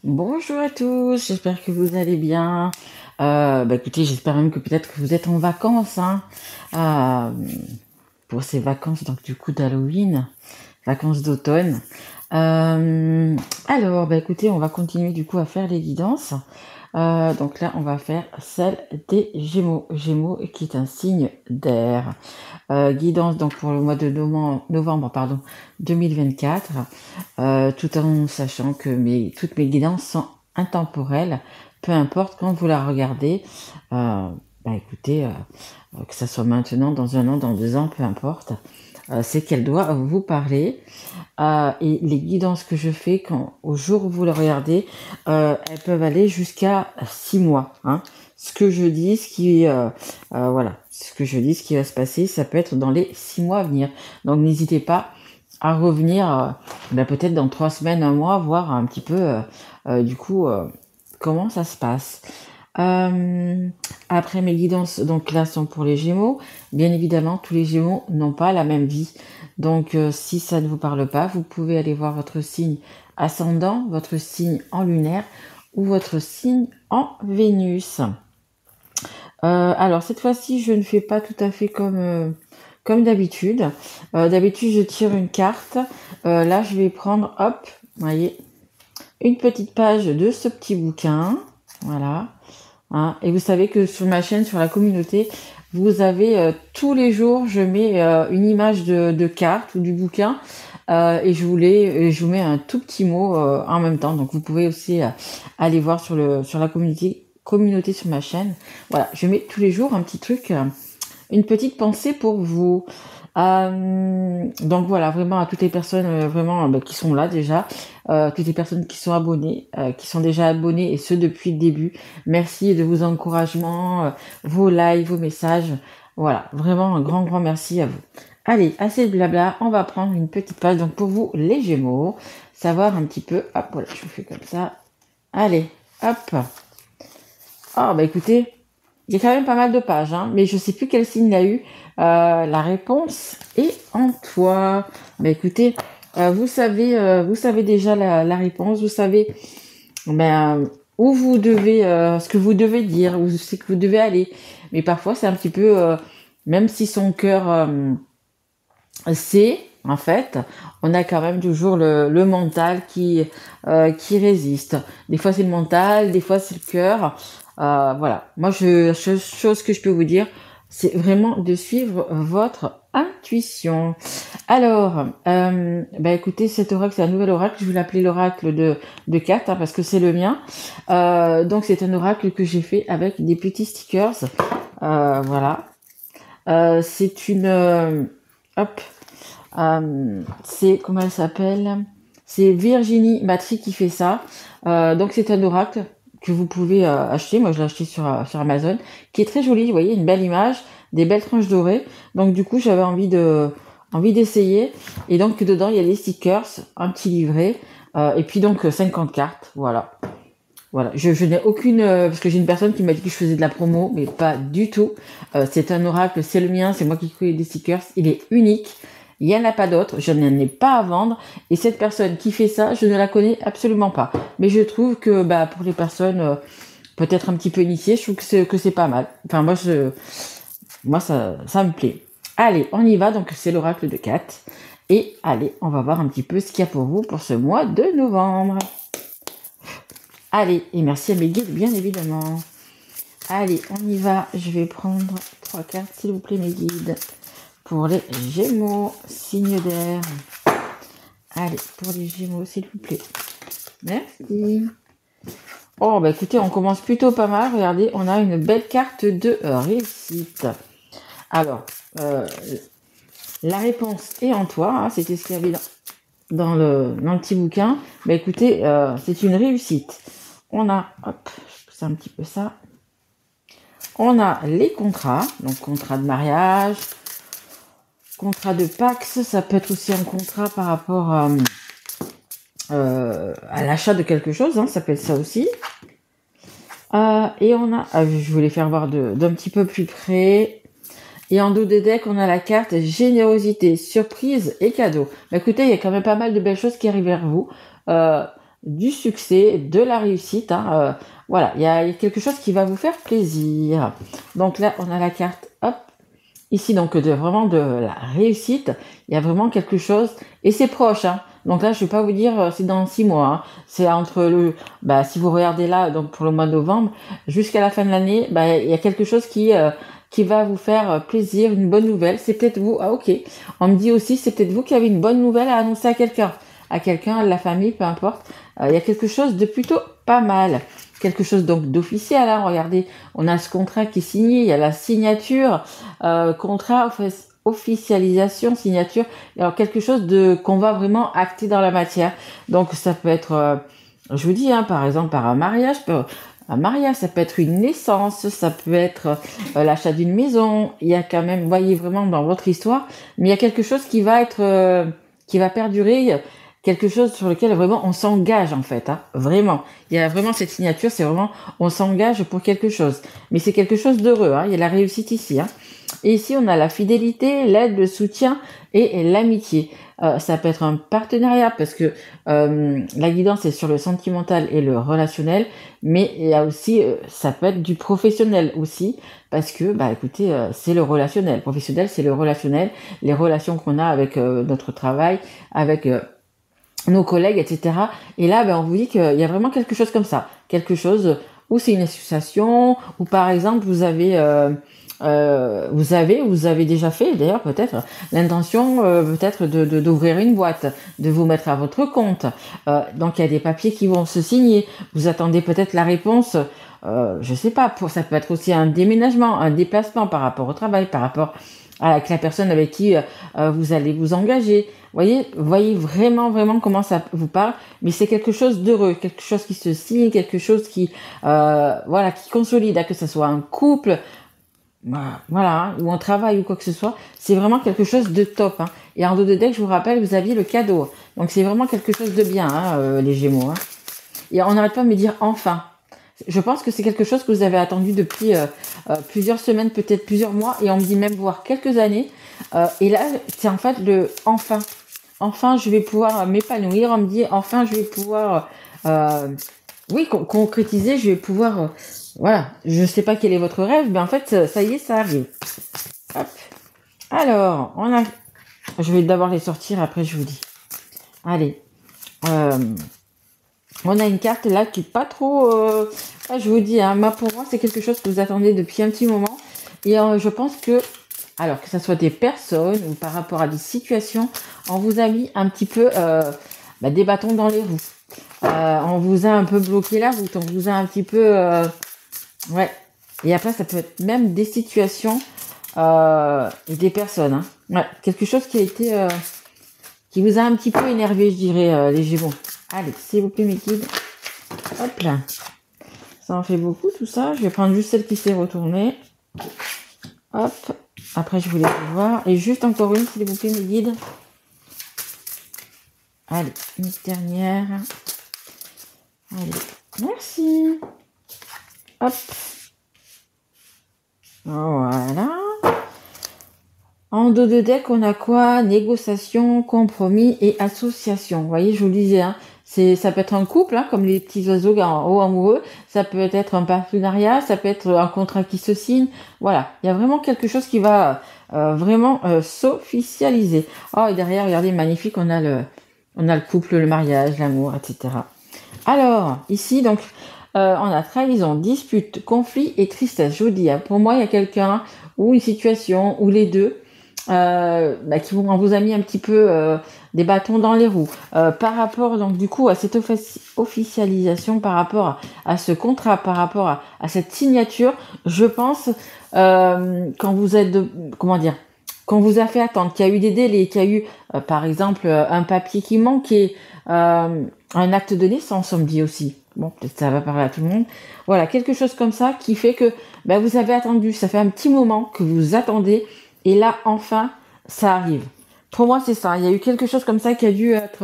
Bonjour à tous, j'espère que vous allez bien. Écoutez, j'espère même que peut-être que vous êtes en vacances, hein, euh, pour ces vacances donc du coup d'Halloween, vacances d'automne. Euh, Écoutez, on va continuer du coup à faire les guidances. Donc là, on va faire celle des Gémeaux. Gémeaux qui est un signe d'air. Guidance donc pour le mois de novembre, pardon, 2024, tout en sachant que toutes mes guidances sont intemporelles, peu importe quand vous la regardez. Écoutez, que ça soit maintenant, dans un an, dans 2 ans, peu importe, c'est qu'elle doit vous parler. Et les guidances que je fais, au jour où vous le regardez, elles peuvent aller jusqu'à 6 mois. Hein. Ce que je dis, ce que je dis, ce qui va se passer, ça peut être dans les 6 mois à venir. Donc n'hésitez pas à revenir, peut-être dans 3 semaines, un mois, voir un petit peu, comment ça se passe. Euh, Après, mes guidances, donc là, sont pour les Gémeaux. Bien évidemment, tous les Gémeaux n'ont pas la même vie. Donc, si ça ne vous parle pas, vous pouvez aller voir votre signe ascendant, votre signe en lunaire ou votre signe en Vénus. Alors, cette fois-ci, je ne fais pas tout à fait comme d'habitude. D'habitude, je tire une carte. Là, je vais prendre, hop, vous voyez, une petite page de ce petit bouquin. Voilà. Hein. Et vous savez que sur ma chaîne, sur la communauté, vous avez tous les jours, je mets une image de carte ou du bouquin et je vous mets un tout petit mot en même temps. Donc vous pouvez aussi aller voir sur la communauté sur ma chaîne. Voilà, je mets tous les jours un petit truc, une petite pensée pour vous. Donc voilà, vraiment à toutes les personnes qui sont là déjà, toutes les personnes qui sont abonnées, qui sont déjà abonnées et ce depuis le début. Merci de vos encouragements, vos likes, vos messages. Voilà, vraiment un grand merci à vous. Allez, assez de blabla, on va prendre une petite page donc pour vous les Gémeaux, savoir un petit peu. Hop, voilà, je vous fais comme ça. Allez, hop. Écoutez, il y a quand même pas mal de pages, hein, mais je sais plus quel signe il a eu. La réponse est en toi. Écoutez, vous savez déjà la réponse, vous savez où vous devez, ce que vous devez dire, où c'est que vous devez aller. Mais parfois, c'est un petit peu, même si son cœur sait, en fait, on a quand même toujours le mental qui résiste. Des fois, c'est le mental, des fois, c'est le cœur. Voilà. Moi, chose que je peux vous dire, c'est vraiment de suivre votre intuition. Alors, écoutez, cet oracle, c'est un nouvel oracle. Je vais l'appeler l'oracle de 4 hein, parce que c'est le mien. Donc, c'est un oracle que j'ai fait avec des petits stickers. Voilà. C'est une... hop. C'est... Comment elle s'appelle? C'est Virginie Matry qui fait ça. Donc, c'est un oracle que vous pouvez acheter. Moi, je l'ai acheté sur Amazon. Qui est très joli. Vous voyez, une belle image. Des belles tranches dorées. Donc, du coup, j'avais envie d'essayer. Et donc, dedans, il y a les stickers, un petit livret. Et puis, donc, 50 cartes. Voilà. Voilà, je n'ai aucune... parce que j'ai une personne qui m'a dit que je faisais de la promo, mais pas du tout. C'est un oracle, c'est le mien, c'est moi qui crée des stickers. Il est unique, il n'y en a pas d'autre, je n'en ai pas à vendre. Et cette personne qui fait ça, je ne la connais absolument pas. Mais je trouve que pour les personnes peut-être un petit peu initiées, je trouve que c'est pas mal. Enfin, moi ça me plaît. Allez, on y va, donc c'est l'oracle de Kat. Et allez, on va voir un petit peu ce qu'il y a pour vous pour ce mois de novembre. Allez, et merci à mes guides, bien évidemment. Allez, on y va. Je vais prendre 3 cartes, s'il vous plaît, mes guides. Pour les Gémeaux, signe d'air. Allez, pour les Gémeaux, s'il vous plaît. Merci. Écoutez, on commence plutôt pas mal. Regardez, on a une belle carte de réussite. Alors, la réponse est en toi. Hein, c'était ce qu'il y avait dans le petit bouquin. Écoutez, c'est une réussite. On a, hop, je pousse un petit peu ça. On a les contrats, donc contrat de mariage, contrat de Pax, ça peut être aussi un contrat par rapport à l'achat de quelque chose, hein, ça peut être ça aussi. Et on a, je voulais faire voir d'un petit peu plus près. Et en dos des decks, on a la carte générosité, surprise et cadeau. Écoutez, il y a quand même pas mal de belles choses qui arrivent vers vous. du succès, de la réussite. Hein, voilà, il y a quelque chose qui va vous faire plaisir. Donc là, on a la carte, hop, ici, donc vraiment de la réussite. Il y a vraiment quelque chose, et c'est proche. Hein. Donc là, je vais pas vous dire c'est dans 6 mois. Hein. C'est entre si vous regardez là, donc pour le mois de novembre, jusqu'à la fin de l'année, il y a quelque chose qui va vous faire plaisir, une bonne nouvelle. C'est peut-être vous. Ah ok. On me dit aussi, c'est peut-être vous qui avez une bonne nouvelle à annoncer à quelqu'un, à la famille, peu importe. Il y a quelque chose de plutôt pas mal. Quelque chose donc d'officiel. Hein. Regardez, on a ce contrat qui est signé, il y a la signature, contrat, officialisation, signature. Alors quelque chose qu'on va vraiment acter dans la matière. Donc ça peut être, je vous dis, hein, par exemple par un mariage. Un mariage, ça peut être une naissance, ça peut être l'achat d'une maison. Il y a quand même, vous voyez vraiment dans votre histoire, mais il y a quelque chose qui va être, qui va perdurer, quelque chose sur lequel vraiment on s'engage en fait. Hein, vraiment, il y a vraiment cette signature, c'est vraiment on s'engage pour quelque chose. Mais c'est quelque chose d'heureux. Hein, il y a la réussite ici. Hein. Et ici, on a la fidélité, l'aide, le soutien et l'amitié. Ça peut être un partenariat parce que la guidance est sur le sentimental et le relationnel, mais il y a aussi, ça peut être du professionnel aussi parce que, écoutez, c'est le relationnel. Professionnel, c'est le relationnel, les relations qu'on a avec notre travail, avec nos collègues, etc. Et là, on vous dit qu'il y a vraiment quelque chose comme ça, quelque chose où c'est une association, où par exemple vous avez déjà fait d'ailleurs peut-être l'intention peut-être d'ouvrir une boîte, de vous mettre à votre compte. Donc il y a des papiers qui vont se signer. Vous attendez peut-être la réponse. Je sais pas. Ça peut être aussi un déménagement, un déplacement par rapport au travail, par rapport avec la personne avec qui vous allez vous engager. Voyez vraiment, vraiment comment ça vous parle. Mais c'est quelque chose d'heureux, quelque chose qui se signe, quelque chose qui, qui consolide, que ce soit un couple. Voilà, ou en travail ou quoi que ce soit, c'est vraiment quelque chose de top. Hein. Et en dos de deck, je vous rappelle, vous aviez le cadeau. Donc c'est vraiment quelque chose de bien, hein, les Gémeaux. Hein. Et on n'arrête pas de me dire enfin. Je pense que c'est quelque chose que vous avez attendu depuis plusieurs semaines, peut-être plusieurs mois, et on me dit même voire quelques années. Et là, c'est en fait le enfin. Enfin, je vais pouvoir m'épanouir. On me dit enfin, je vais pouvoir concrétiser, je vais pouvoir voilà, je sais pas quel est votre rêve, mais en fait, ça y est, ça arrive. Hop. Alors, je vais d'abord les sortir, après je vous dis. Allez. On a une carte là qui est pas trop... je vous dis, hein, pour moi, c'est quelque chose que vous attendez depuis un petit moment. Et je pense que, alors que ce soit des personnes ou par rapport à des situations, on vous a mis un petit peu des bâtons dans les roues. On vous a un peu bloqué la route, on vous a un petit peu... Ouais. Et après, ça peut être même des situations et des personnes. Hein. Ouais. Quelque chose qui a été... qui vous a un petit peu énervé, je dirais, les Gémeaux. Allez, s'il vous plaît, mes guides. Hop là. Ça en fait beaucoup, tout ça. Je vais prendre juste celle qui s'est retournée. Hop. Après, je vous laisse voir. Et juste encore une, s'il vous plaît, mes guides. Allez, une dernière. Allez, merci. Hop. Voilà. En dos de deck, on a quoi? Négociation, compromis et association. Vous voyez, je vous le disais, hein, ça peut être un couple, hein, comme les petits oiseaux en haut amoureux. Ça peut être un partenariat, ça peut être un contrat qui se signe. Voilà, il y a vraiment quelque chose qui va vraiment s'officialiser. Oh, et derrière, regardez, magnifique, on a le couple, le mariage, l'amour, etc. Alors, ici, donc, on a trahison, dispute, conflit et tristesse. Je vous dis, hein, pour moi, il y a quelqu'un ou une situation ou les deux on vous a mis un petit peu des bâtons dans les roues par rapport donc du coup à cette officialisation, par rapport à ce contrat, par rapport à cette signature. Je pense quand vous êtes qu'on vous a fait attendre, qu'il y a eu des délais, qu'il y a eu par exemple un papier qui manquait, un acte de naissance, on me dit aussi. Bon, peut-être ça va parler à tout le monde. Voilà, quelque chose comme ça qui fait que vous avez attendu, ça fait un petit moment que vous attendez. Et là, enfin, ça arrive. Pour moi, c'est ça. Il y a eu quelque chose comme ça qui a dû être...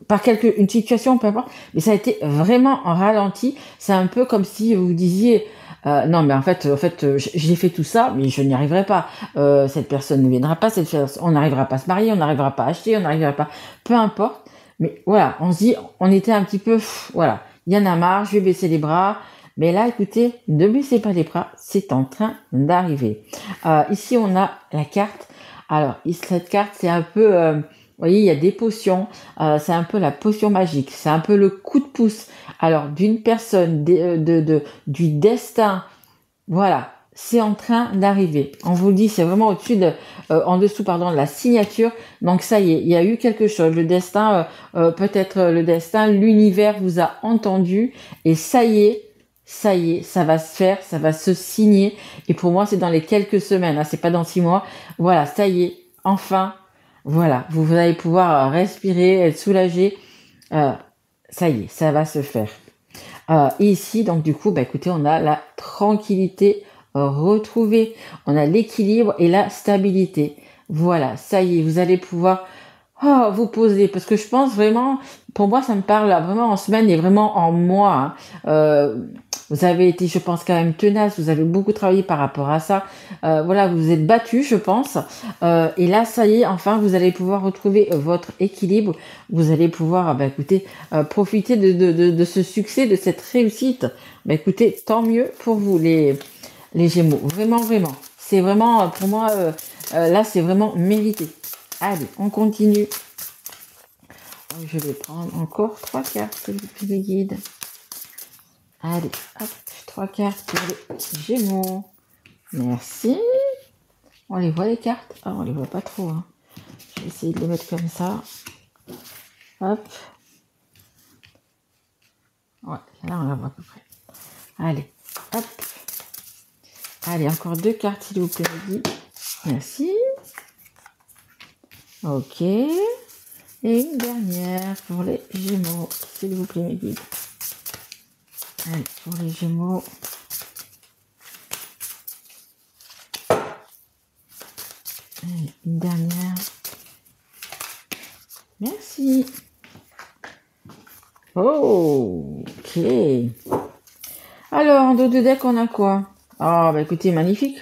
par une situation, peu importe. Mais ça a été vraiment en ralenti. C'est un peu comme si vous disiez... non, mais en fait, j'ai fait tout ça, mais je n'y arriverai pas. Cette personne ne viendra pas, on n'arrivera pas à se marier, on n'arrivera pas à acheter, on n'arrivera pas... Peu importe. Mais voilà, on se dit, on était un petit peu, voilà, il y en a marre, je vais baisser les bras. Mais là, écoutez, ne baissez pas les bras, c'est en train d'arriver. Ici, on a la carte. Alors, cette carte, c'est un peu, vous voyez, il y a des potions. C'est un peu la potion magique. C'est un peu le coup de pouce. Alors, d'une personne, du destin. Voilà, c'est en train d'arriver. On vous le dit, c'est vraiment au-dessus en dessous, pardon, de la signature. Donc ça y est, il y a eu quelque chose. Le destin, peut-être le destin, l'univers vous a entendu et ça y est, ça va se faire, ça va se signer. Et pour moi, c'est dans les quelques semaines, hein, c'est pas dans 6 mois. Voilà, ça y est, enfin, voilà, vous allez pouvoir respirer, être soulagé. Euh, Ça y est, ça va se faire. Et ici, donc du coup, bah, écoutez, on a la tranquillité retrouvée, on a l'équilibre et la stabilité. Voilà, ça y est, vous allez pouvoir vous poser, parce que je pense vraiment, pour moi, ça me parle vraiment en semaine et vraiment en mois. Hein. Vous avez été, je pense, quand même tenace, vous avez beaucoup travaillé par rapport à ça. Voilà, vous vous êtes battu, je pense. Et là, ça y est, enfin, vous allez pouvoir retrouver votre équilibre. Vous allez pouvoir, bah, écoutez, profiter de ce succès, de cette réussite. Bah, écoutez, tant mieux pour vous, les Gémeaux. Vraiment, vraiment. C'est vraiment, pour moi, là, c'est vraiment mérité. Allez, on continue. Je vais prendre encore 3 cartes, s'il vous plaît, les guides. Allez, hop, 3 cartes pour les Gémeaux. Merci. On les voit, les cartes? Ah, on les voit pas trop. Hein. Je vais essayer de les mettre comme ça. Hop. Ouais, là, on la voit à peu près. Allez, hop. Allez, encore 2 cartes, s'il vous plaît, les guides. Merci. Ok. Et une dernière pour les Gémeaux, s'il vous plaît, mes guides. Allez, pour les Gémeaux. Allez, une dernière. Merci. Oh, ok. Alors, en dos de deck, on a quoi? Ah, bah écoutez, magnifique.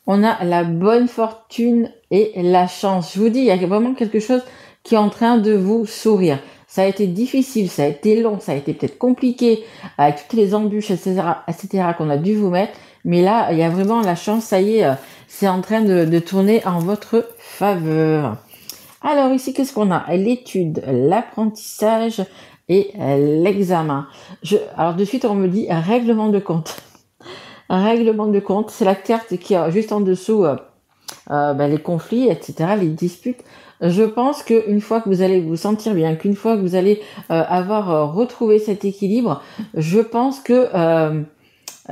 On a la bonne fortune et la chance. Je vous dis, il y a vraiment quelque chose qui est en train de vous sourire. Ça a été difficile, ça a été long, ça a été peut-être compliqué avec toutes les embûches, etc. qu'on a dû vous mettre. Mais là, il y a vraiment la chance, ça y est, c'est en train de tourner en votre faveur. Alors ici, qu'est-ce qu'on a? L'étude, l'apprentissage et l'examen. Alors de suite, on me dit règlement de compte. Un règlement de compte, c'est la carte qui a juste en dessous les conflits, etc., les disputes. Je pense qu'une fois que vous allez vous sentir bien, qu'une fois que vous allez avoir retrouvé cet équilibre, je pense que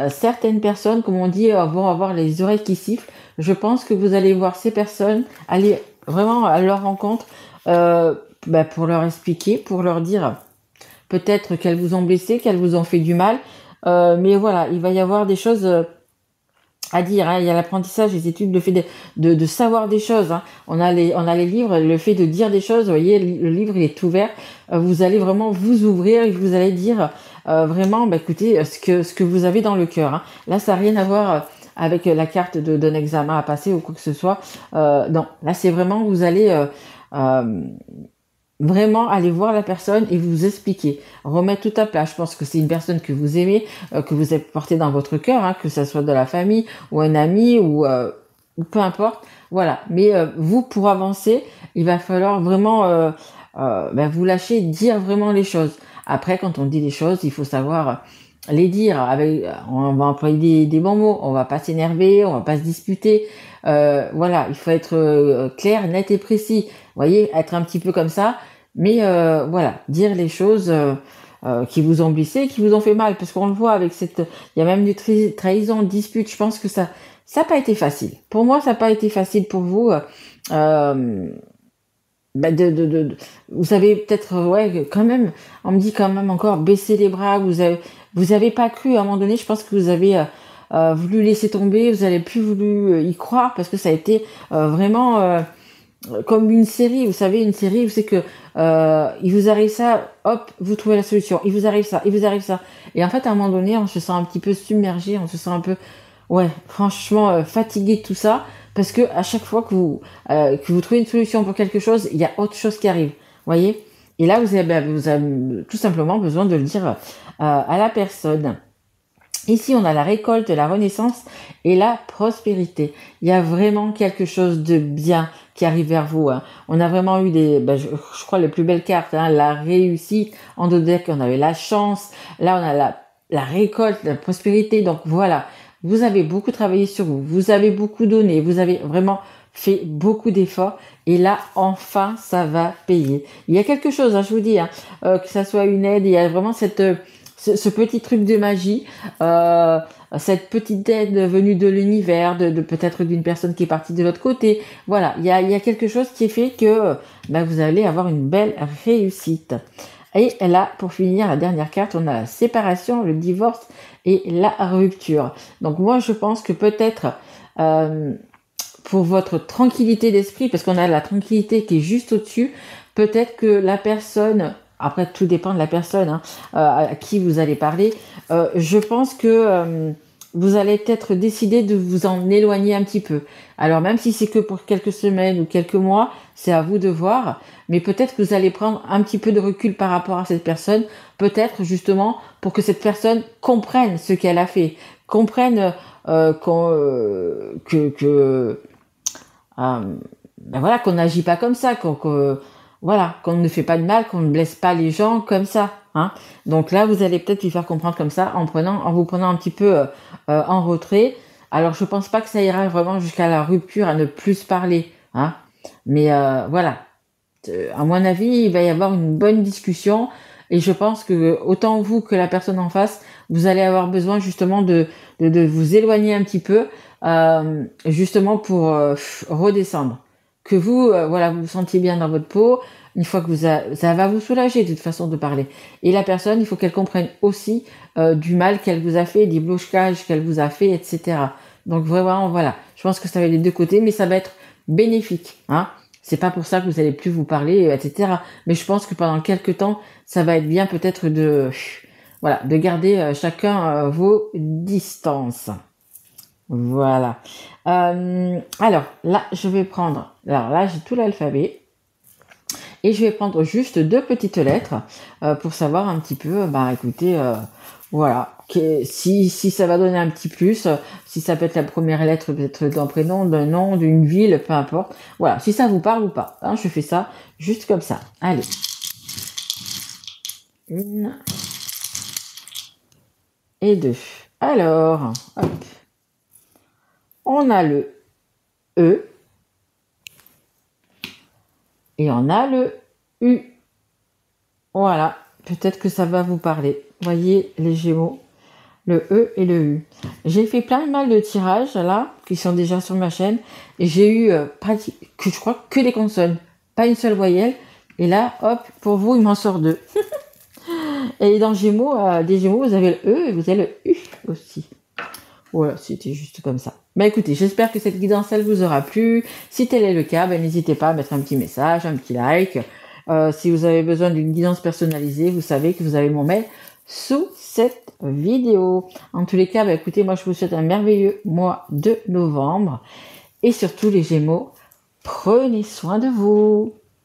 certaines personnes, comme on dit, vont avoir les oreilles qui sifflent. Je pense que vous allez voir ces personnes aller vraiment à leur rencontre pour leur expliquer, pour leur dire peut-être qu'elles vous ont blessé, qu'elles vous ont fait du mal. Mais voilà, il va y avoir des choses à dire. Hein. Il y a l'apprentissage, les études, le fait de savoir des choses. Hein. On a les livres, le fait de dire des choses. Vous voyez, le livre, il est ouvert. Vous allez vraiment vous ouvrir et vous allez dire vraiment, écoutez, ce que vous avez dans le cœur. Hein. Là, ça n'a rien à voir avec la carte d'un examen à passer ou quoi que ce soit. Non, là, c'est vraiment, vous allez vraiment aller voir la personne et vous expliquer, remettre tout à plat. Je pense que c'est une personne que vous aimez, que vous avez portée dans votre cœur, hein, que ça soit de la famille ou un ami ou peu importe. Voilà. Mais vous, pour avancer, il va falloir vraiment vous lâcher, dire vraiment les choses. Après, quand on dit les choses, il faut savoir les dire. On va employer des bons mots. On va pas s'énerver, on va pas se disputer. Voilà, il faut être clair, net et précis. Vous voyez, être un petit peu comme ça, mais voilà, dire les choses qui vous ont blessé, qui vous ont fait mal, parce qu'on le voit avec il y a même du trahison, dispute. Je pense que ça n'a pas été facile. Pour moi, ça n'a pas été facile pour vous. Vous avez peut-être, ouais, quand même, on me dit quand même encore baisser les bras. Vous avez pas cru à un moment donné. Je pense que vous avez voulu laisser tomber. Vous avez plus voulu y croire parce que ça a été vraiment comme une série, vous savez, une série où c'est que il vous arrive ça, hop, vous trouvez la solution, il vous arrive ça, il vous arrive ça. Et en fait, à un moment donné, on se sent un petit peu submergé, on se sent un peu, ouais, franchement, fatigué de tout ça, parce que à chaque fois que vous trouvez une solution pour quelque chose, il y a autre chose qui arrive, voyez. Et là, vous avez tout simplement besoin de le dire à la personne. Ici, on a la récolte, la renaissance et la prospérité. Il y a vraiment quelque chose de bien qui arrive vers vous. Hein. On a vraiment eu je crois, les plus belles cartes. Hein. La réussite. En deux decks, on avait la chance. Là, on a la récolte, la prospérité. Donc voilà, vous avez beaucoup travaillé sur vous. Vous avez beaucoup donné. Vous avez vraiment fait beaucoup d'efforts. Et là, enfin, ça va payer. Il y a quelque chose, hein, je vous dis, hein, que ça soit une aide. Il y a vraiment ce petit truc de magie, cette petite aide venue de l'univers, de peut-être d'une personne qui est partie de l'autre côté. Voilà, il y a quelque chose qui fait que vous allez avoir une belle réussite. Et là, pour finir, la dernière carte, on a la séparation, le divorce et la rupture. Donc moi, je pense que peut-être pour votre tranquillité d'esprit, parce qu'on a la tranquillité qui est juste au-dessus, peut-être que la personne... Après, tout dépend de la personne hein, à qui vous allez parler. Je pense que vous allez peut-être décider de vous en éloigner un petit peu. Alors, même si c'est que pour quelques semaines ou quelques mois, c'est à vous de voir. Mais peut-être que vous allez prendre un petit peu de recul par rapport à cette personne. Peut-être justement pour que cette personne comprenne ce qu'elle a fait. Comprenne qu'on n'agit pas comme ça, qu'on ne fait pas de mal, qu'on ne blesse pas les gens comme ça. Hein. Donc là, vous allez peut-être lui faire comprendre comme ça en vous prenant un petit peu en retrait. Alors, je pense pas que ça ira vraiment jusqu'à la rupture, à ne plus se parler. Hein. Mais voilà, à mon avis, il va y avoir une bonne discussion. Et je pense que autant vous que la personne en face, vous allez avoir besoin justement de vous éloigner un petit peu, justement pour redescendre. Que vous, vous vous sentiez bien dans votre peau, une fois que ça va vous soulager de toute façon de parler. Et la personne, il faut qu'elle comprenne aussi du mal qu'elle vous a fait, des blocages qu'elle vous a fait, etc. Donc vraiment, voilà, je pense que ça va être des deux côtés, mais ça va être bénéfique. Hein. C'est pas pour ça que vous allez plus vous parler, etc. Mais je pense que pendant quelques temps, ça va être bien peut-être de garder chacun vos distances. Voilà. Alors là, je vais prendre. Alors là, j'ai tout l'alphabet et je vais prendre juste 2 petites lettres pour savoir un petit peu. Écoutez, voilà. Si ça va donner un petit plus, si ça peut être la première lettre peut-être d'un prénom, d'un nom, d'une ville, peu importe. Voilà. Si ça vous parle ou pas. Hein, je fais ça juste comme ça. Allez. 1 et 2. Alors, hop. On a le E et on a le U. Voilà, peut-être que ça va vous parler. Voyez les Gémeaux, le E et le U. J'ai fait plein de mal de tirages là, qui sont déjà sur ma chaîne, et j'ai eu je crois que des consonnes, pas une seule voyelle. Et là, hop, pour vous, il m'en sort 2. Et dans Gémeaux, des Gémeaux, vous avez le E et vous avez le U aussi. Voilà, c'était juste comme ça. Écoutez, j'espère que cette guidance, elle vous aura plu. Si tel est le cas, n'hésitez pas à mettre un petit message, un petit like. Si vous avez besoin d'une guidance personnalisée, vous savez que vous avez mon mail sous cette vidéo. En tous les cas, écoutez, moi, je vous souhaite un merveilleux mois de novembre. Et surtout, les Gémeaux, prenez soin de vous.